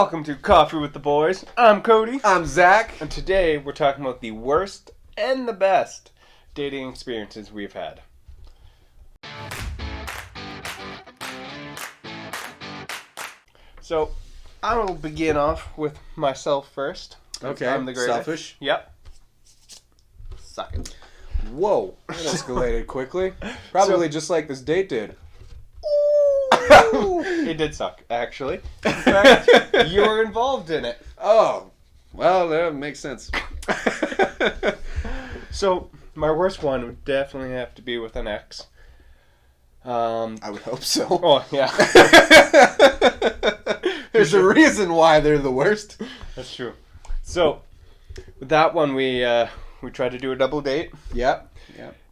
Welcome to Coffee with the Boys. I'm Cody. I'm Zach. And today we're talking about the worst and the best dating experiences we've had. So, I will begin off with myself first. Okay, I'm the greatest. selfish. Yep. Suck it. Whoa, that escalated quickly. Probably just like this date did. It did suck, actually. In fact, you were involved in it. Oh, well, that makes sense. So, my worst one would definitely have to be with an ex. I would hope so. Oh, yeah. There's a reason why they're the worst. That's true. So, with that one, we tried to do a double date. Yep.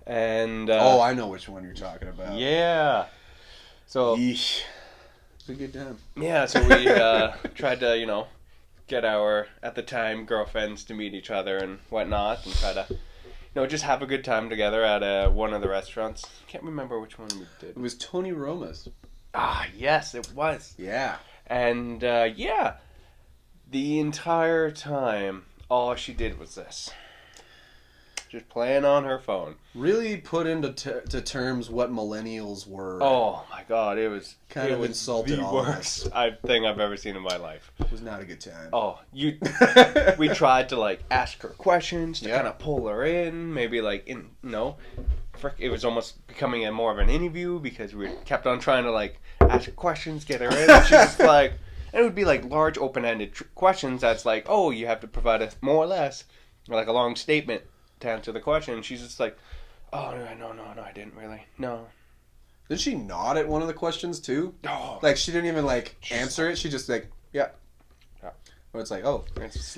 And I know which one you're talking about. yeah. So Yeesh. It's a good time. yeah, so we tried to, get our at the time girlfriends to meet each other and whatnot, and try to, just have a good time together at one of the restaurants. Can't remember which one we did. It was Tony Roma's. Ah, yes, it was. Yeah. And the entire time, all she did was this. Just playing on her phone. Really put into to terms what millennials were. Oh my God, it was insulted the all of worst us. thing I've ever seen in my life. It was not a good time. Oh, we tried to ask her questions to kind of pull her in, maybe it was almost becoming more of an interview because we kept on trying to ask her questions, get her in. And she was and it would be large open-ended questions that's oh, you have to provide a more or less or a long statement to answer the question. And she's just oh, no, I didn't really. No. Did she nod at one of the questions too? Oh. She didn't even answer it. She just yeah. Or it's oh. It's just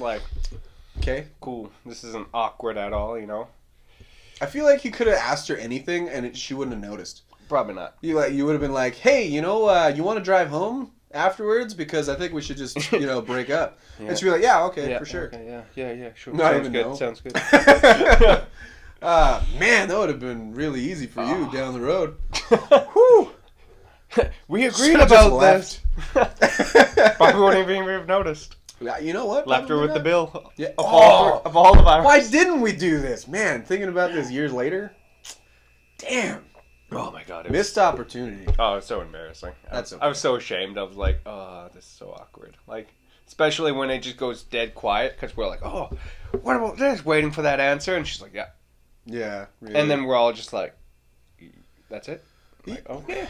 okay, cool. This isn't awkward at all, I feel like you could have asked her anything and she wouldn't have noticed. Probably not. You would have been hey, you want to drive home afterwards because I think we should just break up. Yeah. And she'd be yeah, okay, for sure. Okay, yeah, sure. Not Sounds even good. know. Sounds good. Man, that would have been really easy for you down the road. Whew. We agreed about this. Probably wouldn't even have noticed. You know what? Left her with the bill. Yeah. Of all of ours. Why didn't we do this? Man, thinking about this years later. Damn. Oh my God. Missed opportunity. Oh, it's so embarrassing. That's okay. I was so ashamed. I was oh, this is so awkward. Especially when it just goes dead quiet because we're oh, what about this? Waiting for that answer. And she's yeah. Yeah. Really. And then we're all just that's it? Okay.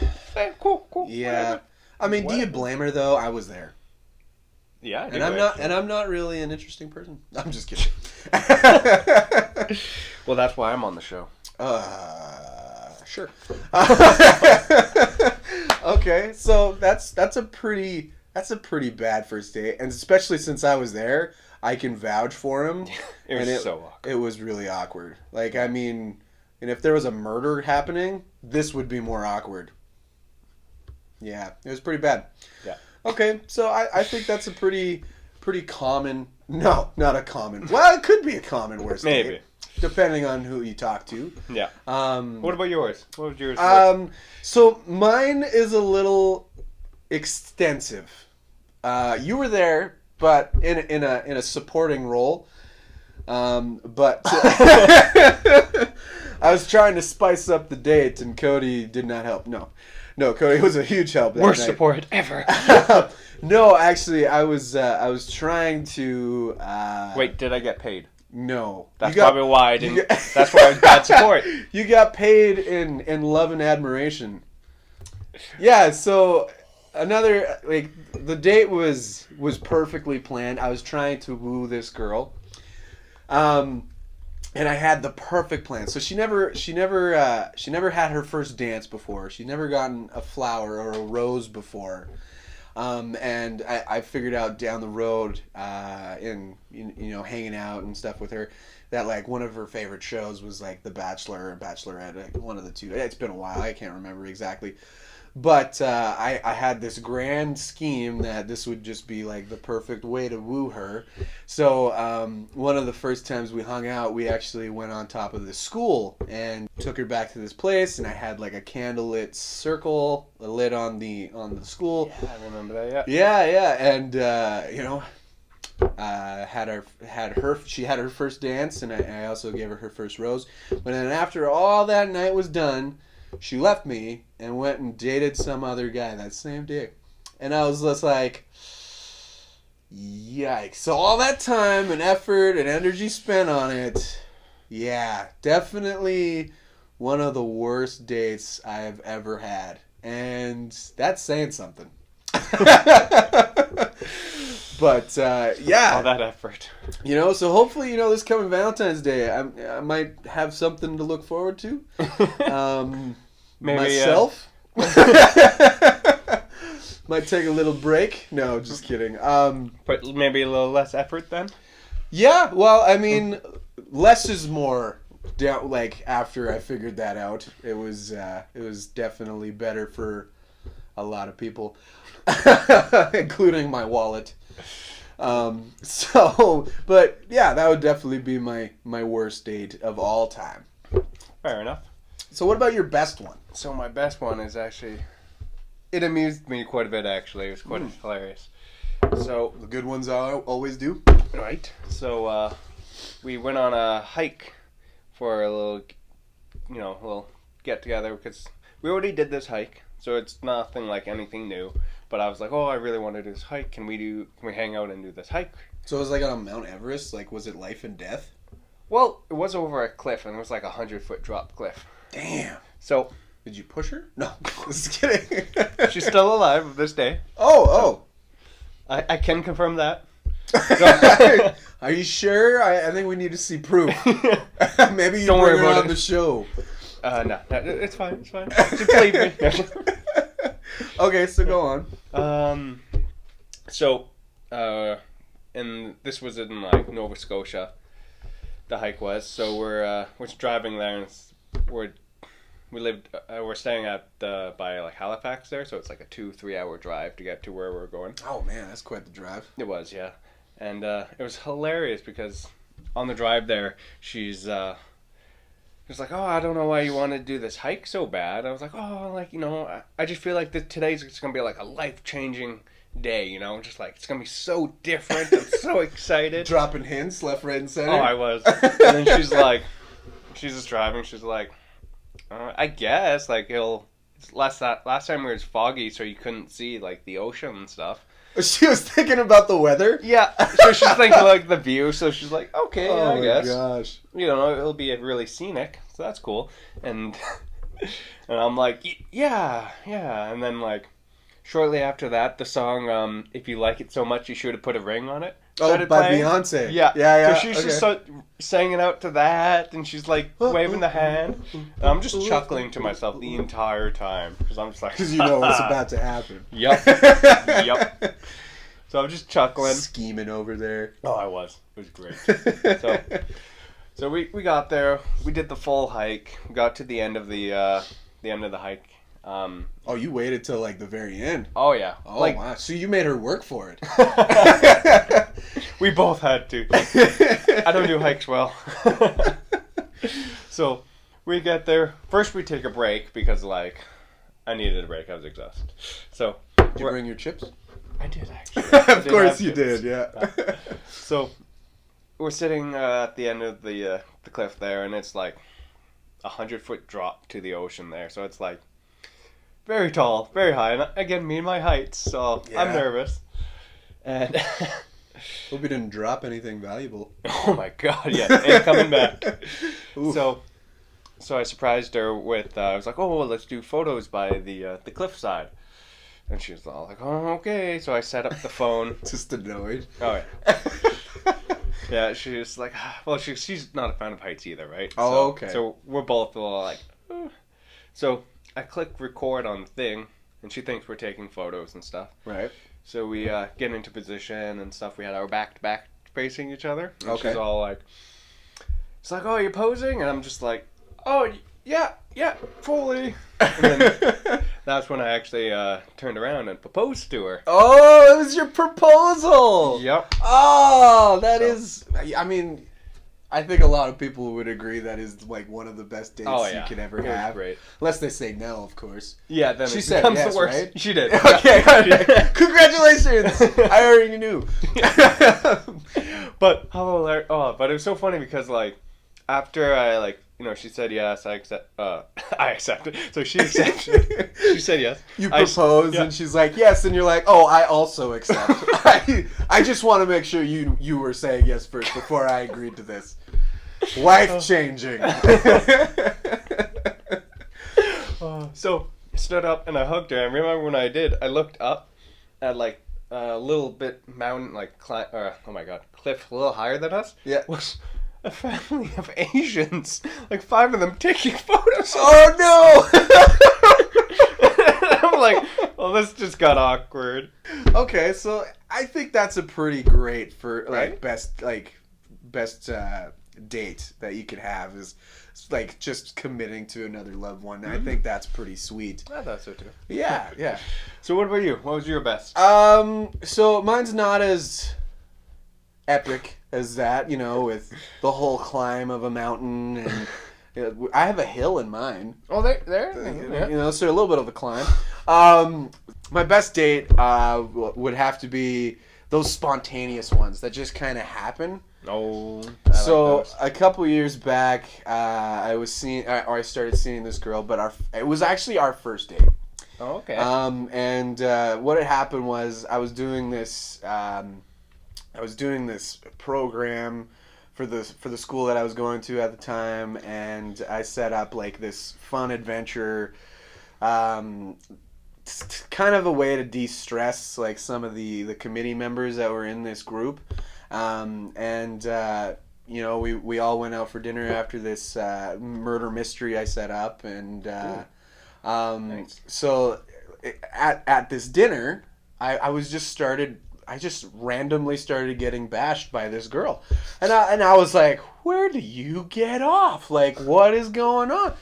Cool. Yeah. Whatever. I mean, do you blame her though? I was there. Yeah, and I'm not really an interesting person. I'm just kidding. Well, that's why I'm on the show. Sure. Okay, so that's a pretty bad first date, and especially since I was there, I can vouch for him. It was so awkward. It was really awkward. I mean, and if there was a murder happening, this would be more awkward. Yeah, it was pretty bad. Yeah. Okay, so I think that's a pretty common. No, not a common. Well, it could be a common worst date. Maybe. Depending on who you talk to. Yeah. What about yours? What was yours? So mine is a little extensive. You were there, but in a supporting role. But I was trying to spice up the date, and Cody did not help. No, Cody was a huge help. Worst night. Support ever. No, actually, I was trying to. Wait, did I get paid? No. That's probably why I didn't. That's why I was bad support. You got paid in love and admiration. Yeah, so another the date was perfectly planned. I was trying to woo this girl. And I had the perfect plan. So she never had her first dance before. She'd never gotten a flower or a rose before. And I figured out down the road, in hanging out and stuff with her, that one of her favorite shows was The Bachelor or Bachelorette, one of the two. It's been a while, I can't remember exactly. But I had this grand scheme that this would just be like the perfect way to woo her. So one of the first times we hung out, we actually went on top of the school and took her back to this place, and I had like a candlelit circle lit on the school. Yeah, I remember that. Yeah, and she had her first dance, and I also gave her first rose. But then after all that night was done, she left me and went and dated some other guy that same day. And I was just like, yikes. So all that time and effort and energy spent on it, yeah, definitely one of the worst dates I've ever had. And that's saying something. But yeah, All that effort. So hopefully, this coming Valentine's Day, I might have something to look forward to. Maybe myself might take a little break. No, just kidding. But maybe a little less effort then. Yeah, well, I mean, less is more. Like after I figured that out, it was definitely better for a lot of people, including my wallet. But yeah, that would definitely be my worst date of all time. Fair enough. So what about your best one? So my best one is actually, it amused me quite a bit actually. It was quite hilarious. So The good ones I always do. right. So we went on a hike for a little get together because we already did this hike, so it's nothing like anything new. But I was like, oh, I really want to do this hike. Can we hang out and do this hike? So it was like on Mount Everest. Like, was it life and death? Well, it was over a cliff, and it was like 100-foot drop cliff. Damn. So Did you push her? No, just kidding. she's still alive this day. Oh. I can confirm that. Are you sure? I think we need to see proof. Maybe you Don't bring worry her about on it. the show. No, it's fine. It's fine. Just believe me. Okay, so go on. And this was in like Nova Scotia. The hike was so we're driving there, and we're staying at by like Halifax there, so it's like a 2-3 hour drive to get to where we're going. Oh man, that's quite the drive. It was, yeah, and it was hilarious because on the drive there, she's like, oh, I don't know why you want to do this hike so bad. I was like, oh, like, I just feel like today's it's gonna be like a life-changing day, just like it's gonna be so different. I'm so excited. Dropping hints left, right, and center. Oh, I was. And then she's just driving. She's like, I guess like last time it was foggy, so you couldn't see like the ocean and stuff. She was thinking about the weather? Yeah, so she's thinking like the view, so she's like, okay, I guess. Oh my gosh. It'll be really scenic, so that's cool. And I'm like, yeah. And then like, shortly after that, the song, If You Like It So Much, You Should Have Put a Ring on It. By playing. Beyonce. Yeah. Yeah. So she's just singing out to that, and she's like waving the hand. And I'm just chuckling to myself the entire time, because I'm just like... Because you know what's about to happen. Yep. So I'm just chuckling. Scheming over there. Oh, I was. It was great. So we got there. We did the full hike. We got to the end of the hike. Oh, you waited till like the very end. Oh yeah. Oh wow. So you made her work for it. We both had to. I don't do hikes well. So we get there. First we take a break because like I needed a break. I was exhausted. So did you bring your chips? I did actually. Of course you did. Yeah. So we're sitting at the end of the cliff there, and it's like 100-foot drop to the ocean there. So it's like very tall, very high. And again, me and my heights, so yeah. I'm nervous. And hope you didn't drop anything valuable. Oh my god, yeah, ain't coming back. So I surprised her with, I was like, oh, well, let's do photos by the cliffside. And she was all like, oh, okay. So I set up the phone. Just annoyed. Oh, yeah. Yeah, she was like, well, she's not a fan of heights either, right? Oh, okay. So we're both all like, oh. So I click record on the thing, and she thinks we're taking photos and stuff. Right. So we get into position and stuff. We had our back to back facing each other. And okay. She's all like, it's like, oh, you're posing? And I'm just like, oh, yeah, fully. And That's when I actually turned around and proposed to her. Oh, it was your proposal. Yep. Oh, that is. I mean, I think a lot of people would agree that is like one of the best dates you could ever have. Great. Unless they say no, of course. Yeah, then she it said becomes yes, the worst. right? She did. Okay, okay. Congratulations! I already knew. But but it was so funny because like after I she said yes, I accepted. So she accepted. She said yes. You proposed and she's like yes, and you're like, oh, I also accept. I just want to make sure you were saying yes first before I agreed to this. Life changing. So I stood up and I hugged her. I remember when I did, I looked up at like a little bit mountain, cliff a little higher than us. Yeah. Was a family of Asians, like 5 of them taking photos. Oh no! I'm like, well, this just got awkward. Okay, so I think that's a pretty great for best date that you could have is like just committing to another loved one. I think that's pretty sweet. I thought so too. Yeah. So what about you? What was your best? So mine's not as epic as that, with the whole climb of a mountain and I have a hill in mine. Oh, there. Yeah. So a little bit of a climb. My best date would have to be those spontaneous ones that just kind of happen. Oh, so a couple years back, I started seeing this girl, but it was actually our first date. Oh, okay. And what had happened was I was doing this program for the school that I was going to at the time, and I set up like this fun adventure, kind of a way to de-stress like some of the committee members that were in this group. We all went out for dinner after this murder mystery I set up, and so at this dinner, I just randomly started getting bashed by this girl, and I was like, where do you get off? Like, what is going on?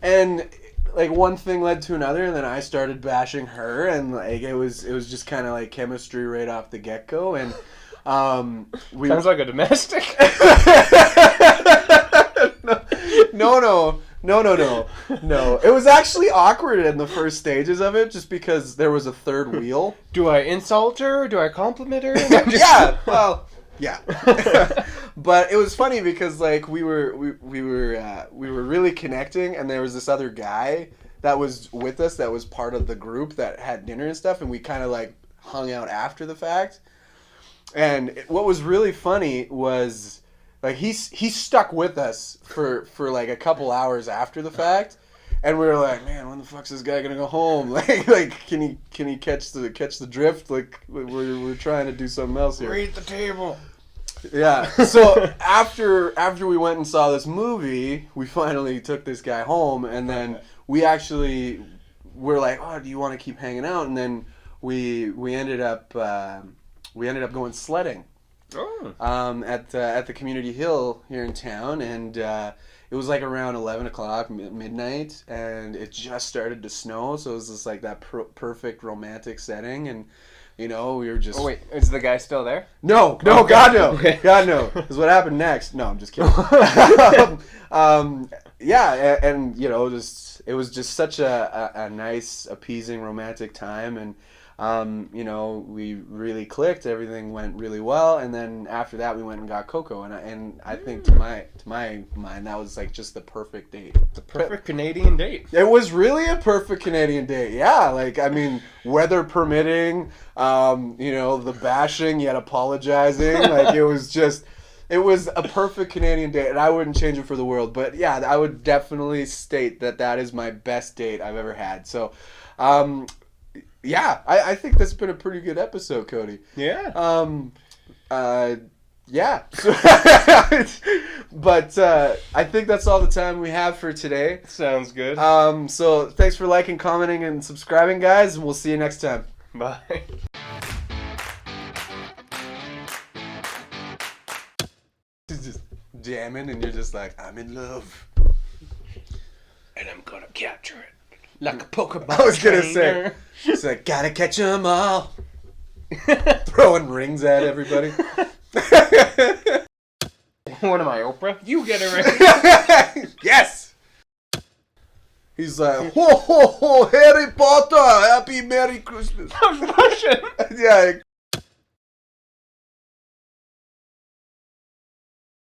And like one thing led to another, and then I started bashing her, and like it was just kind of like chemistry right off the get-go, and sounds like a domestic. No. It was actually awkward in the first stages of it, just because there was a third wheel. Do I insult her? Do I compliment her? Yeah. But it was funny because like we were really connecting, and there was this other guy that was with us that was part of the group that had dinner and stuff, and we kind of like hung out after the fact. And what was really funny was like he stuck with us for like a couple hours after the fact, and we were like, man, when the fuck's this guy gonna go home? Like can he catch the drift? Like we're trying to do something else here. Read the table. Yeah. So after we went and saw this movie, we finally took this guy home, and then we actually were like, oh, do you want to keep hanging out? And then we ended up going sledding. Oh. At the community hill here in town, and it was like around 11 o'clock midnight, and it just started to snow, so it was just like that perfect romantic setting, and we were just... Oh wait, is the guy still there? No, okay. God no. Okay. God no. Because what happened next? No, I'm just kidding. Yeah, and it was just such a nice, appeasing, romantic time, and we really clicked. Everything went really well, and then after that, we went and got cocoa, and I think to my mind, that was like just the perfect date. The perfect Canadian date. It was really a perfect Canadian date. Yeah, like I mean, weather permitting, the bashing yet apologizing, like it was a perfect Canadian date, and I wouldn't change it for the world. But yeah, I would definitely state that is my best date I've ever had. So. Yeah, I think that's been a pretty good episode, Cody. Yeah. Yeah. But I think that's all the time we have for today. Sounds good. So thanks for liking, commenting, and subscribing, guys, and we'll see you next time. Bye. Just jamming, and you're just like, I'm in love. And I'm gonna capture it. Like a Pokemon I was gonna trainer. say, he's like, gotta catch 'em all. Throwing rings at everybody. What am I, Oprah? You get a ring. Yes! He's like, ho ho ho, Harry Potter, happy Merry Christmas. That was Russian. Yeah,